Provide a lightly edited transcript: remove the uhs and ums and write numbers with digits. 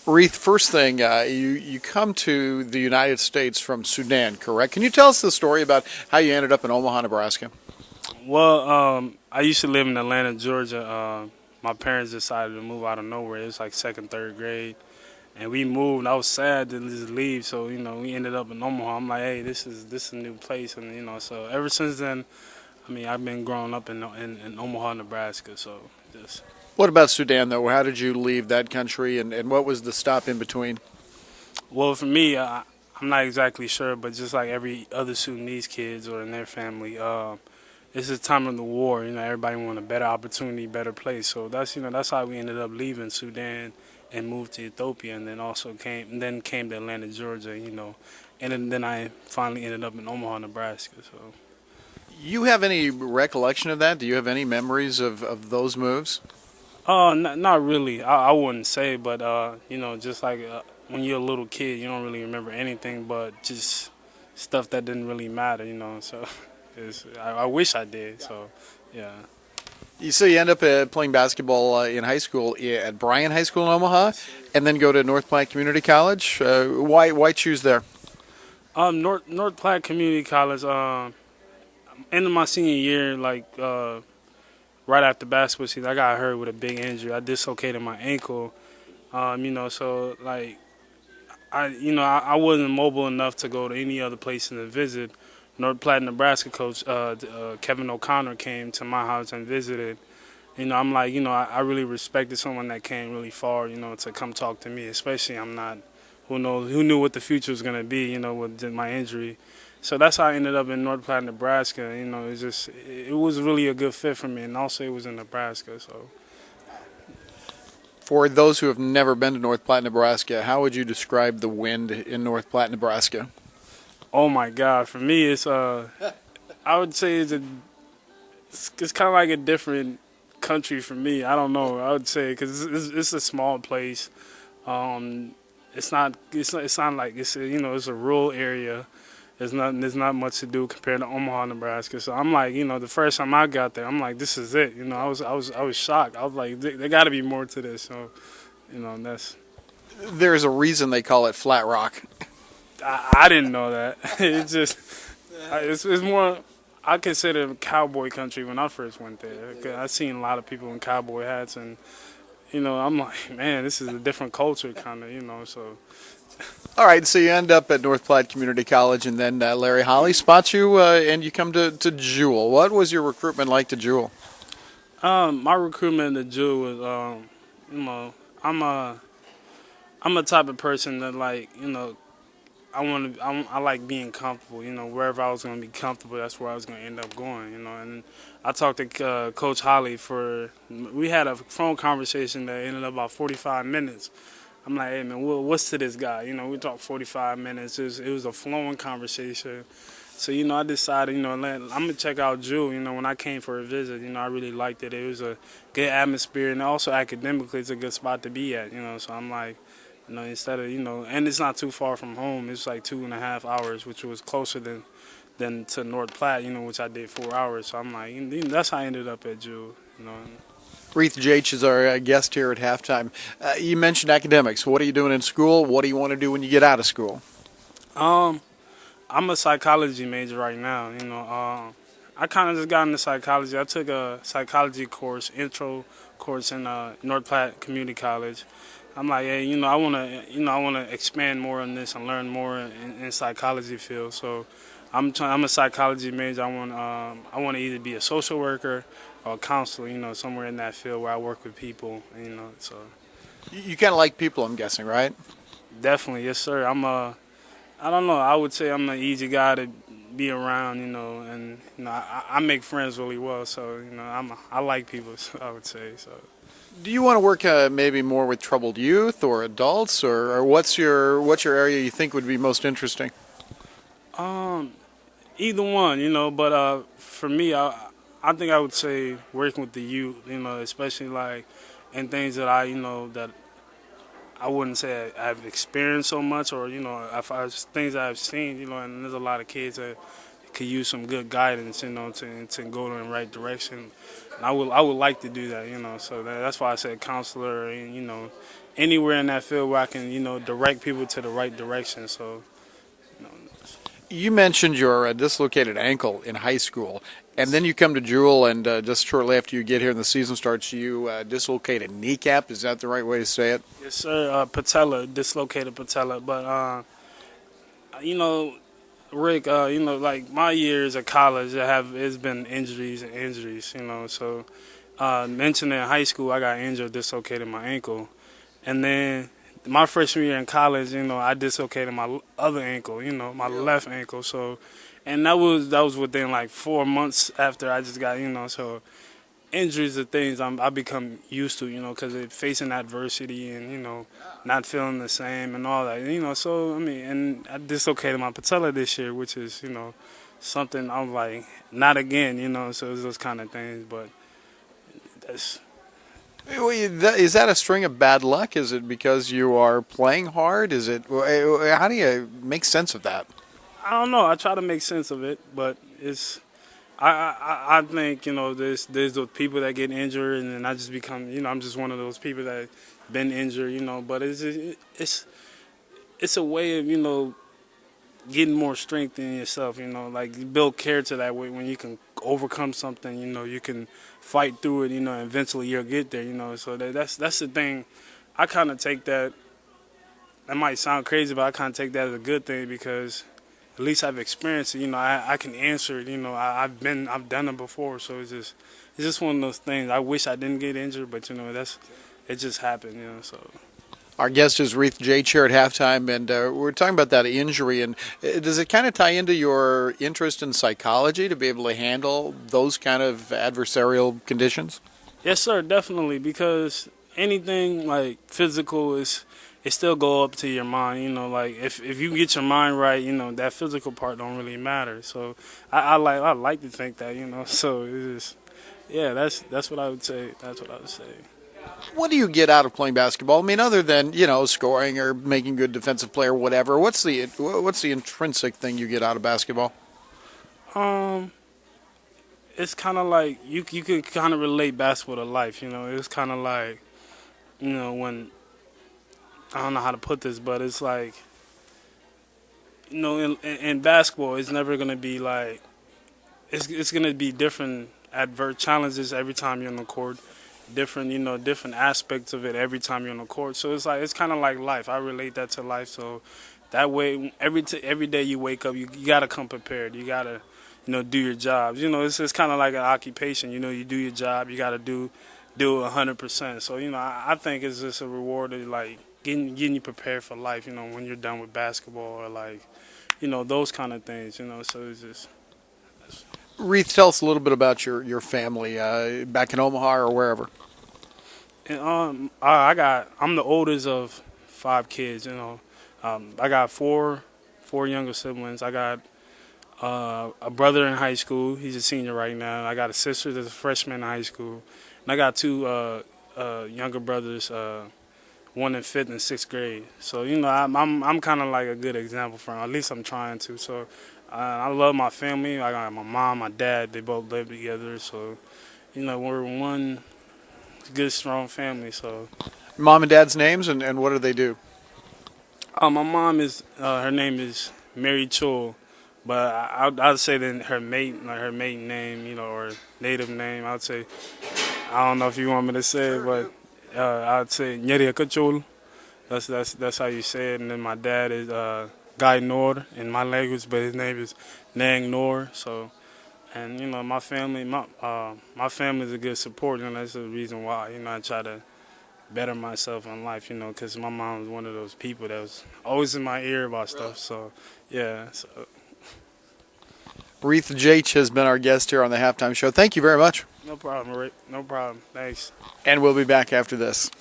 Reath, first thing, you come to the United States from Sudan, correct? Can you tell us the story about how you ended up in Omaha, Nebraska? Well, I used to live in Atlanta, Georgia. My parents decided to move out of nowhere. It was like second, third grade, and we moved. I was sad to just leave, so we ended up in Omaha. I'm like, hey, this is a new place, and so ever since then, I mean, I've been growing up in Omaha, Nebraska. So just What about Sudan, though? How did you leave that country, and what was the stop in between? well for me, I'm not exactly sure, but just like every other Sudanese kids or in their family. It's the time of the war. Everybody want a better opportunity, better place. So that's how we ended up leaving Sudan and moved to Ethiopia, and then also came to Atlanta, Georgia. And then I finally ended up in Omaha, Nebraska. So, You have any recollection of that? Do you have any memories of those moves? not really. I wouldn't say, but just like when you're a little kid, you don't really remember anything, but just stuff that didn't really matter. So I wish I did. So, yeah. So you end up playing basketball in high school at Bryan High School in Omaha, and then go to North Platte Community College. Why choose there? North Platte Community College. End of my senior year, like right after basketball season, I got hurt with a big injury. I dislocated my ankle. So like I wasn't mobile enough to go to any other place and to visit. North Platte, Nebraska coach Kevin O'Connor came to my house and visited. I'm like, I really respected someone that came really far, to come talk to me, especially I'm not, who knew what the future was going to be, with my injury. So that's how I ended up in North Platte, Nebraska. It was really a good fit for me, and also it was in Nebraska. So, For those who have never been to North Platte, Nebraska, how would you describe the wind in North Platte, Nebraska? oh my God, for me, I would say it's kind of like a different country for me. I don't know. I would say because it's a small place. Um, it's not like it's a rural area. There's not much to do compared to Omaha, Nebraska. So I'm like, the first time I got there, I'm like, this is it. I was shocked. I was like, there got to be more to this. So, that's There's a reason they call it Flat Rock. I didn't know that. It's more. I consider it cowboy country when I first went there. 'Cause I seen a lot of people in cowboy hats, and I'm like, man, this is a different culture, kind of. So. All right, so you end up at North Platte Community College, and then Larry Holly spots you, and you come to Jewel. What was your recruitment like to Jewel? My recruitment to Jew was, you know, I'm a I'm a type of person that like, I like being comfortable. Wherever I was gonna be comfortable, that's where I was gonna end up going. And I talked to Coach Holly we had a phone conversation that ended up about 45 minutes. I'm like, hey man, what's to this guy? We talked 45 minutes. It was a flowing conversation. So, I decided, I'm going to check out Jew. When I came for a visit, I really liked it. It was a good atmosphere, and also academically, it's a good spot to be at, So I'm like, instead of, and it's not too far from home. It's like 2.5 hours, which was closer than to North Platte, which I did 4 hours. So I'm like, that's how I ended up at Jew. Reath Jietch is our guest here at halftime. You mentioned academics. What are you doing in school? What do you want to do when you get out of school? Um, I'm a psychology major right now. I kind of just got into psychology. I took a psychology course, intro course in North Platte Community College. I'm like, hey, I want to expand more on this and learn more in psychology field. So, I'm a psychology major. I want to either be a social worker or a counselor. Somewhere in that field where I work with people. So You kind of like people, I'm guessing, right? definitely, yes, sir. I don't know. I would say I'm an easy guy to be around, and I make friends really well. So I like people. So I would say so. Do you want to work maybe more with troubled youth or adults, or what's your area you think would be most interesting? Um, Either one, But for me, I think I would say working with the youth, especially like in things that that I wouldn't say I've experienced so much, or if I things I've seen, and there's a lot of kids that could use some good guidance, to go in the right direction. And I would like to do that, So that's why I said counselor, and anywhere in that field where I can, direct people to the right direction. So, you know, You mentioned your dislocated ankle in high school, and then you come to Jewel, and just shortly after you get here and the season starts, you dislocate a kneecap. Is that the right way to say it? yes, sir. Patella, dislocated patella, but Rick, like my years at college, it's been injuries and injuries, So, mentioning in high school, I got injured, dislocated my ankle, and then my freshman year in college, I dislocated my other ankle, my left ankle. So, and that was within like 4 months after I just got, So, injuries are things I become used to, because facing adversity and not feeling the same and all that, So I mean, and I dislocated my patella this year, which is something I'm like not again, So it's those kind of things, but that's. Is that a string of bad luck? Is it because you are playing hard? Is it? How do you make sense of that? I don't know. I try to make sense of it, but it's. I think there's those people that get injured, and then I just become I'm just one of those people that been injured, But it's a way of getting more strength in yourself, Like you build character that way. When you can overcome something, you can fight through it, and eventually you'll get there, So that's the thing. I kind of take that. That might sound crazy, but I kind of take that as a good thing because at least I've experienced it. I can answer it. I've done it before. So it's just one of those things. I wish I didn't get injured, but it just happened. So. Our guest is Reath Jietch here at halftime, and we're talking about that injury. And does it kind of tie into your interest in psychology to be able to handle those kind of adversarial conditions? Yes, sir, definitely. Because anything like physical it still go up to your mind. Like if you get your mind right, that physical part don't really matter. So I like to think that, So it's just, yeah, that's what I would say. That's what I would say. What do you get out of playing basketball? I mean, other than scoring or making good defensive play or whatever, what's the intrinsic thing you get out of basketball? It's kind of like you can kind of relate basketball to life. It's kind of like when I don't know how to put this, but it's like in basketball, it's never gonna be like it's gonna be different adverse challenges every time you're on the court. Different aspects of it every time you're on the court. So it's kind of like life. I relate that to life. So that way, every day you wake up, you gotta come prepared. You gotta, do your jobs. It's kind of like an occupation. You do your job. You gotta do it 100%. So I think it's just a reward of like getting you prepared for life. When you're done with basketball or like, those kind of things. So it's just. Reath, tell us a little bit about your family back in Omaha or wherever. And, I'm the oldest of 5 kids. I got four younger siblings. I got a brother in high school. He's a senior right now. I got a sister that's a freshman in high school, and I got 2 younger brothers. One in 5th and 6th grade. So I'm kind of like a good example for them. At least I'm trying to. So. I love my family. I got my mom, my dad. They both live together. So, we're one good, strong family. So, Mom and Dad's names and what do they do? my mom is her name is Mary Chul, but I'd say then her maiden name, or native name. I'd say I don't know if you want me to say it, but I'd say Nyeri Chul. That's how you say it. And then my dad is Guy Nor in my language, but his name is Nang Nor. So, and my family, my family is a good support, and that's the reason why I try to better myself in life, because my mom was one of those people that was always in my ear about stuff. So, yeah. So. Reath Jietch has been our guest here on the halftime show. Thank you very much. No problem, Rick. No problem. Thanks. And we'll be back after this.